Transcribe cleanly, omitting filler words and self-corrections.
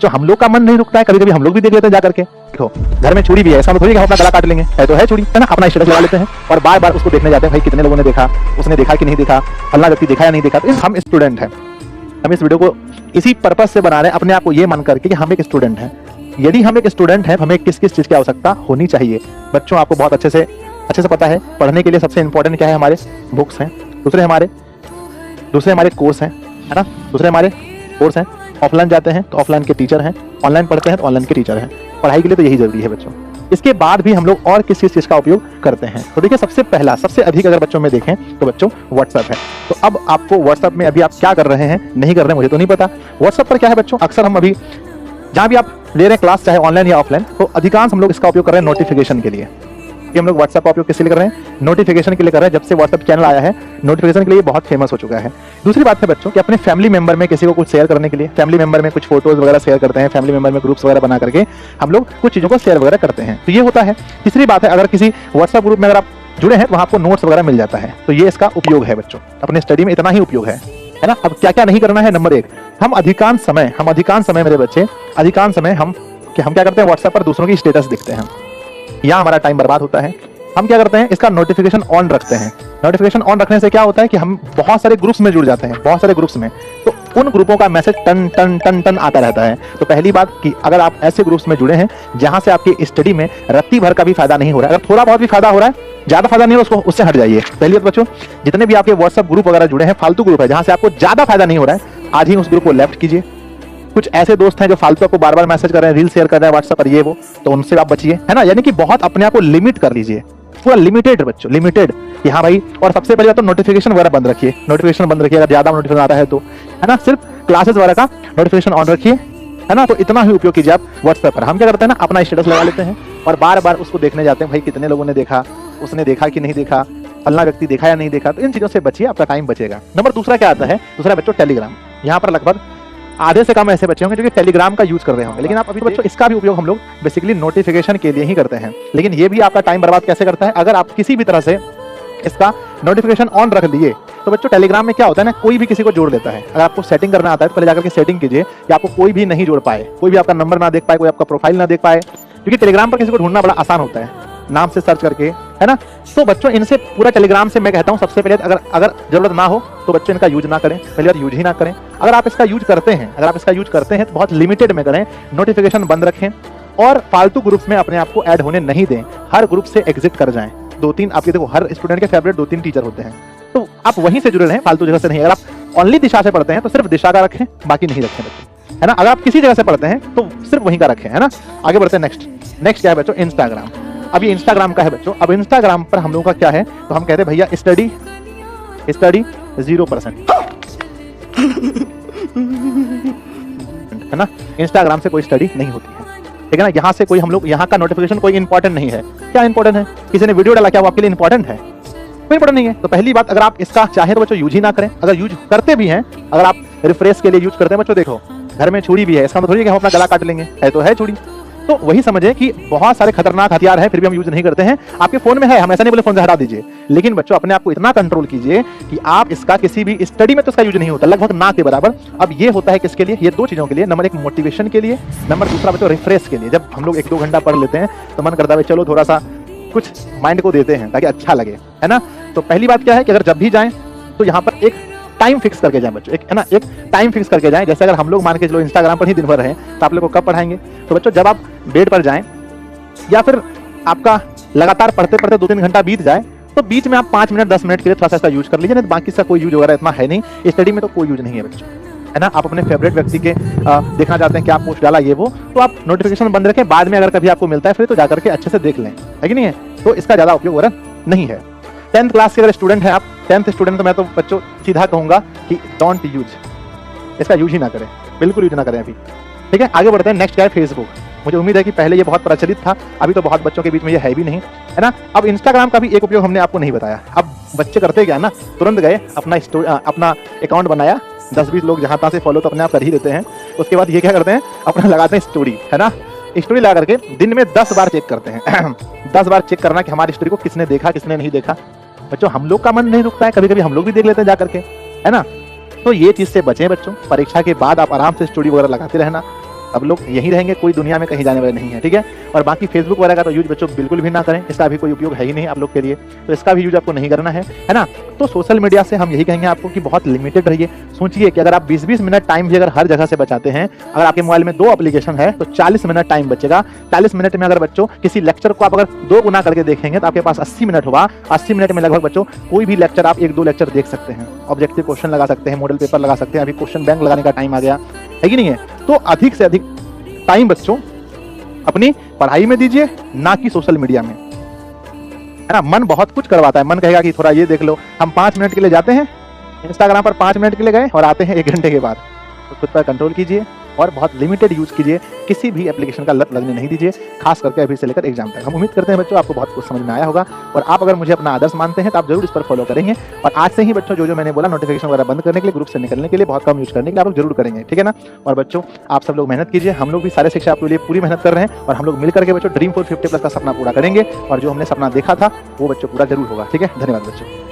जो हम लोग का मन नहीं रुकता है, कभी कभी हम लोग भी देख लेते हैं जाकर के। देखो घर में चूड़ी भी है, ऐसा थोड़ी कि हम अपना गला काट लेंगे, है तो है चूड़ी, है ना, अपना स्टेटस लगा लेते हैं और बार बार उसको देखने जाते हैं, भाई कितने लोगों ने देखा, उसने देखा कि नहीं देखा, फलना व्यक्ति देखा या नहीं देखा। तो हम स्टूडेंट हैं, हम इस वीडियो को इसी पर्पज से बना रहे हैं, अपने आप को ये मान करके कि हम एक स्टूडेंट हैं। यदि हम एक स्टूडेंट हैं, हमें किस किस चीज की आवश्यकता होनी चाहिए। बच्चों आपको बहुत अच्छे से पता है, पढ़ने के लिए सबसे इंपॉर्टेंट क्या है, हमारे बुक्स हैं, दूसरे हमारे कोर्स हैं, है ना, दूसरे हमारे कोर्स हैं। ऑफलाइन जाते हैं तो ऑफलाइन के टीचर हैं, ऑनलाइन पढ़ते हैं तो ऑनलाइन के टीचर हैं। पढ़ाई के लिए तो यही जरूरी है बच्चों। इसके बाद भी हम लोग और किस चीज का उपयोग करते हैं, तो देखिए सबसे पहला, सबसे अधिक अगर बच्चों में देखें तो बच्चों व्हाट्सएप है। तो अब आपको व्हाट्सएप में अभी आप क्या कर रहे हैं, नहीं कर रहे हैं मुझे तो नहीं पता। व्हाट्सएप पर क्या है बच्चों, अक्सर हम अभी जहाँ भी आप ले रहे हैं क्लास, चाहे ऑनलाइन या ऑफलाइन, तो अधिकांश हम लोग इसका उपयोग कर रहे हैं नोटिफिकेशन के लिए। कि हम लोग व्हाट्सएप का उपयोग किस लिए कर रहे हैं, नोटिफिकेशन के लिए कर रहे हैं। जब से व्हाट्सएप चैनल आया है, नोटिफिकेशन के लिए बहुत फेमस हो चुका है। दूसरी बात है बच्चों कि अपने फैमिली मेंबर में किसी को कुछ शेयर करने के लिए, फैमिली मेंबर में कुछ फोटोज वगैरह शेयर करते हैं, फैमिली मेंबर में ग्रुप्स वगैरह बना करके हम लोग कुछ चीज़ों को शेयर वगैरह करते हैं, तो ये होता है। तीसरी बात है, अगर किसी व्हाट्सएप ग्रुप में अगर आप जुड़े हैं तो वहाँ आपको नोट्स वगैरह मिल जाता है, तो ये इसका उपयोग है बच्चों। अपने स्टडी में इतना ही उपयोग है ना। अब क्या क्या नहीं करना है, नंबर 1, हम अधिकांश समय मेरे बच्चे, अधिकांश समय हम क्या करते हैं, व्हाट्सएप पर दूसरों की स्टेटस देखते हैं, यहाँ हमारा टाइम बर्बाद होता है। हम क्या करते हैं, इसका नोटिफिकेशन ऑन रखते हैं। नोटिफिकेशन ऑन रखने से क्या होता है कि हम बहुत सारे ग्रुप्स में जुड़ जाते हैं, बहुत सारे ग्रुप्स में, तो उन ग्रुपों का मैसेज टन टन टन टन आता रहता है। तो पहली बात कि अगर आप ऐसे ग्रुप्स में जुड़े हैं जहां से आपकी स्टडी में रत्ती भर का भी फायदा नहीं हो रहा है, अगर थोड़ा बहुत भी फायदा हो रहा है, ज्यादा फायदा नहीं हो रहा, उससे हट जाइए। पहली बात बच्चों, जितने भी आपके व्हाट्सएप ग्रुप वगैरह जुड़े हैं, फालतू ग्रुप है जहां से आपको ज्यादा फायदा नहीं हो रहा है, आज ही उस ग्रुप को लेफ्ट कीजिए। कुछ ऐसे दोस्त हैं जो फालतू आपको बार बार मैसेज कर रहे हैं, रील शेयर कर रहे हैं व्हाट्सएप पर, ये वो, तो उनसे आप बचिए, है ना। यानी कि बहुत अपने आप को लिमिट कर लीजिए, पूरा लिमिटेड बच्चों, लिमिटेड कि हाँ भाई। और सबसे पहले तो नोटिफिकेशन वगैरह बंद रखिए, नोटिफिकेशन बंद रखिए, अगर ज्यादा नोटिफिकेशन आता है तो, है ना। सिर्फ क्लासेस वगैरह का नोटिफिकेशन ऑन रखिए, है ना। तो इतना ही उपयोग कीजिए आप व्हाट्सएप पर। हम क्या करते हैं ना, अपना स्टेटस लगा लेते हैं और बार बार उसको देखने जाते हैं, भाई कितने लोगों ने देखा, उसने देखा कि नहीं देखा, फलना व्यक्ति देखा या नहीं देखा। तो इन चीजों से बचिए, आपका टाइम बचेगा। नंबर दूसरा क्या आता है, दूसरा बच्चों टेलीग्राम। यहाँ पर लगभग आधे से कम ऐसे बच्चे होंगे जो कि टेलीग्राम का यूज कर रहे होंगे, लेकिन आप अभी बच्चों इसका भी उपयोग हम लोग बेसिकली नोटिफिकेशन के लिए ही करते हैं। लेकिन ये भी आपका टाइम बर्बाद कैसे करता है, अगर आप किसी भी तरह से इसका नोटिफिकेशन ऑन रख लिए तो बच्चों टेलीग्राम में क्या होता है ना, कोई भी किसी को जोड़ देता है। अगर आपको सेटिंग करना आता है तो पहले जाकर के सेटिंग कीजिए कि आपको कोई भी नहीं जोड़ पाए, कोई भी आपका नंबर ना देख पाए, कोई आपका प्रोफाइल ना देख पाए, क्योंकि टेलीग्राम पर किसी को ढूंढना बड़ा आसान होता है, नाम से सर्च करके, है ना। तो बच्चों इनसे पूरा टेलीग्राम से मैं कहता हूं सबसे पहले अगर जरूरत ना हो तो बच्चों इनका यूज ना करें, पहली बार यूज ही ना करें। अगर आप इसका यूज करते हैं तो बहुत लिमिटेड में करें, नोटिफिकेशन बंद रखें और फालतू ग्रुप्स में अपने आप को ऐड होने नहीं दें। हर ग्रुप से एग्जिट कर जाएं। 2-3 आपके, देखो हर स्टूडेंट के फेवरेट 2-3 टीचर होते हैं, तो आप वहीं से जुड़े रहें, फालतू जगह से नहीं। अगर आप ओनली दिशा से पढ़ते हैं तो सिर्फ दिशा का रखें, बाकी नहीं रखें बच्चों, है ना। अगर आप किसी जगह से पढ़ते हैं तो सिर्फ वहीं का रखें, है ना। आगे बढ़ते हैं। नेक्स्ट क्या है बच्चों, इंस्टाग्राम। अब ये इंस्टाग्राम का है बच्चों। अब इंस्टाग्राम पर हम लोगों का क्या है, तो हम कहते हैं भैया स्टडी 0%, है ना। इंस्टाग्राम से कोई स्टडी नहीं होती है, ठीक है ना। यहाँ से कोई, हम लोग यहाँ का नोटिफिकेशन कोई इंपॉर्टेंट नहीं है। क्या इंपॉर्टेंट है, किसी ने वीडियो डाला, क्या वो आपके लिए इंपॉर्टेंट है, कोई इंपॉर्टेंट नहीं है। तो पहली बात, अगर आप इसका चाहे तो बच्चों यूज ही ना करें। अगर यूज करते भी हैं, अगर आप रिफ्रेश के लिए यूज करते हैं बच्चों, देखो घर में छुरी भी है, इसका मतलब थोड़ी कि हम अपना गला काट लेंगे, है तो है चूड़ी। तो वही समझे कि बहुत सारे खतरनाक हथियार है, फिर भी हम यूज नहीं करते हैं। आपके फोन में है, हम ऐसा नहीं बोले फोन से हटा दीजिए, लेकिन बच्चों अपने आप को इतना कंट्रोल कीजिए कि आप इसका किसी भी स्टडी में तो इसका यूज नहीं होता, लगभग ना के बराबर। अब ये होता है किसके लिए, ये 2 चीजों के लिए। नंबर 1 मोटिवेशन के लिए, नंबर दूसरा बच्चों रिफ्रेश के लिए। जब हम लोग 1-2 घंटा पढ़ लेते हैं तो मन करता है चलो थोड़ा सा कुछ माइंड को देते हैं ताकि अच्छा लगे, है ना। तो पहली बात क्या है कि अगर जब भी जाएं तो यहाँ पर एक टाइम फिक्स करके जाएं बच्चों, एक, है ना, एक टाइम फिक्स करके जाएं। जैसे अगर हम लोग मान के चलो इंस्टाग्राम पर ही दिन भर रहें तो आप लोग को कब पढ़ाएंगे। तो बच्चों जब आप बेड पर जाएं या फिर आपका लगातार पढ़ते पढ़ते 2-3 घंटा बीत जाए तो बीच में आप 5 मिनट 10 मिनट के लिए थोड़ा सा इसका यूज कर लीजिए, नहीं तो बाकी इसका कोई यूज वगैरह इतना है नहीं। स्टडी में तो कोई यूज नहीं है बच्चों, है ना। आप अपने फेवरेट व्यक्ति के देखना चाहते हैं क्या पोस्ट डाला ये वो, तो आप नोटिफिकेशन बंद रखें, बाद में अगर कभी आपको मिलता है फिर तो जाकर के अच्छे से देख लें, है कि नहीं है। तो इसका ज्यादा उपयोग वगैरह नहीं है। 10th क्लास के अगर स्टूडेंट है आप, 10th स्टूडेंट, तो मैं तो बच्चों सीधा कहूंगा कि डोंट यूज, इसका यूज ही ना करें, बिल्कुल यूज ना करें अभी, ठीक है। आगे बढ़ते हैं। नेक्स्ट क्या है, फेसबुक। मुझे उम्मीद है कि पहले ये बहुत प्रचलित था, अभी तो बहुत बच्चों के बीच में ये है भी नहीं, है ना। अब इंस्टाग्राम का भी एक उपयोग हमने आपको नहीं बताया। अब बच्चे करते क्या है ना, तुरंत गए अपना अकाउंट बनाया, 10-20 लोग जहां तहां से फॉलो तो अपने आप कर ही देते हैं। उसके बाद ये क्या करते हैं, अपना लगाते हैं स्टोरी, है ना। स्टोरी लगा करके दिन में 10 बार चेक करते हैं 10 बार चेक करना कि हमारी स्टोरी को किसने देखा किसने नहीं देखा। बच्चों हम लोग का मन नहीं रुकता है, कभी कभी हम लोग भी देख लेते हैं जा करके, है ना। तो ये चीज से बचें बच्चों। परीक्षा के बाद आप आराम से स्टोरी वगैरह लगाते रहना, अब लोग यहीं रहेंगे, कोई दुनिया में कहीं जाने वाले नहीं है, ठीक है। और बाकी फेसबुक वगैरह का तो यूज बच्चों बिल्कुल भी ना करें, इसका भी कोई उपयोग है ही नहीं आप लोग के लिए, तो इसका भी यूज आपको नहीं करना है ना। तो सोशल मीडिया से हम यही कहेंगे आपको कि बहुत लिमिटेड रहिए। सोचिए कि अगर आप 20-20 मिनट टाइम भी अगर हर जगह से बचाते हैं, अगर आपके मोबाइल में 2 एप्लीकेशन है तो 40 मिनट टाइम बचेगा। 40 मिनट में अगर बच्चों किसी लेक्चर को आप अगर 2 गुना करके देखेंगे तो आपके पास 80 मिनट होगा। 80 मिनट में लगभग बच्चों कोई भी लेक्चर आप 1-2 लेक्चर देख सकते हैं, ऑब्जेक्टिव क्वेश्चन लगा सकते हैं, मॉडल पेपर लगा सकते हैं, अभी क्वेश्चन बैंक लगाने का टाइम आ गया है कि नहीं है। तो अधिक से अधिक टाइम बच्चों अपनी पढ़ाई में दीजिए, ना कि सोशल मीडिया में, है ना। मन बहुत कुछ करवाता है, मन कहेगा कि थोड़ा ये देख लो। हम 5 मिनट के लिए जाते हैं इंस्टाग्राम पर, 5 मिनट के लिए गए और आते हैं 1 घंटे के बाद। तो खुद पर कंट्रोल कीजिए और बहुत लिमिटेड यूज कीजिए, किसी भी एप्लीकेशन का लत लगने नहीं दीजिए, खास करके अभी से लेकर एग्जाम तक। हम उम्मीद करते हैं बच्चों आपको बहुत कुछ समझ में आया होगा, और आप अगर मुझे अपना आदर्श मानते हैं तो आप जरूर इस पर फॉलो करेंगे। और आज से ही बच्चों जो मैंने बोला नोटिफिकेशन वगैरह बंद करने के लिए, ग्रुप से निकलने के लिए, बहुत कम यूज करने के लिए आप लोग जरूर करेंगे, ठीक है ना। और बच्चों आप सब लोग मेहनत कीजिए, हम लोग भी सारे शिक्षा आपके लिए पूरी मेहनत कर रहे हैं, और हम लोग मिलकर के बच्चों ड्रीम 450+ का सपना पूरा करेंगे, और जो हमने सपना देखा था वो बच्चों पूरा जरूर होगा, ठीक है। धन्यवाद बच्चों।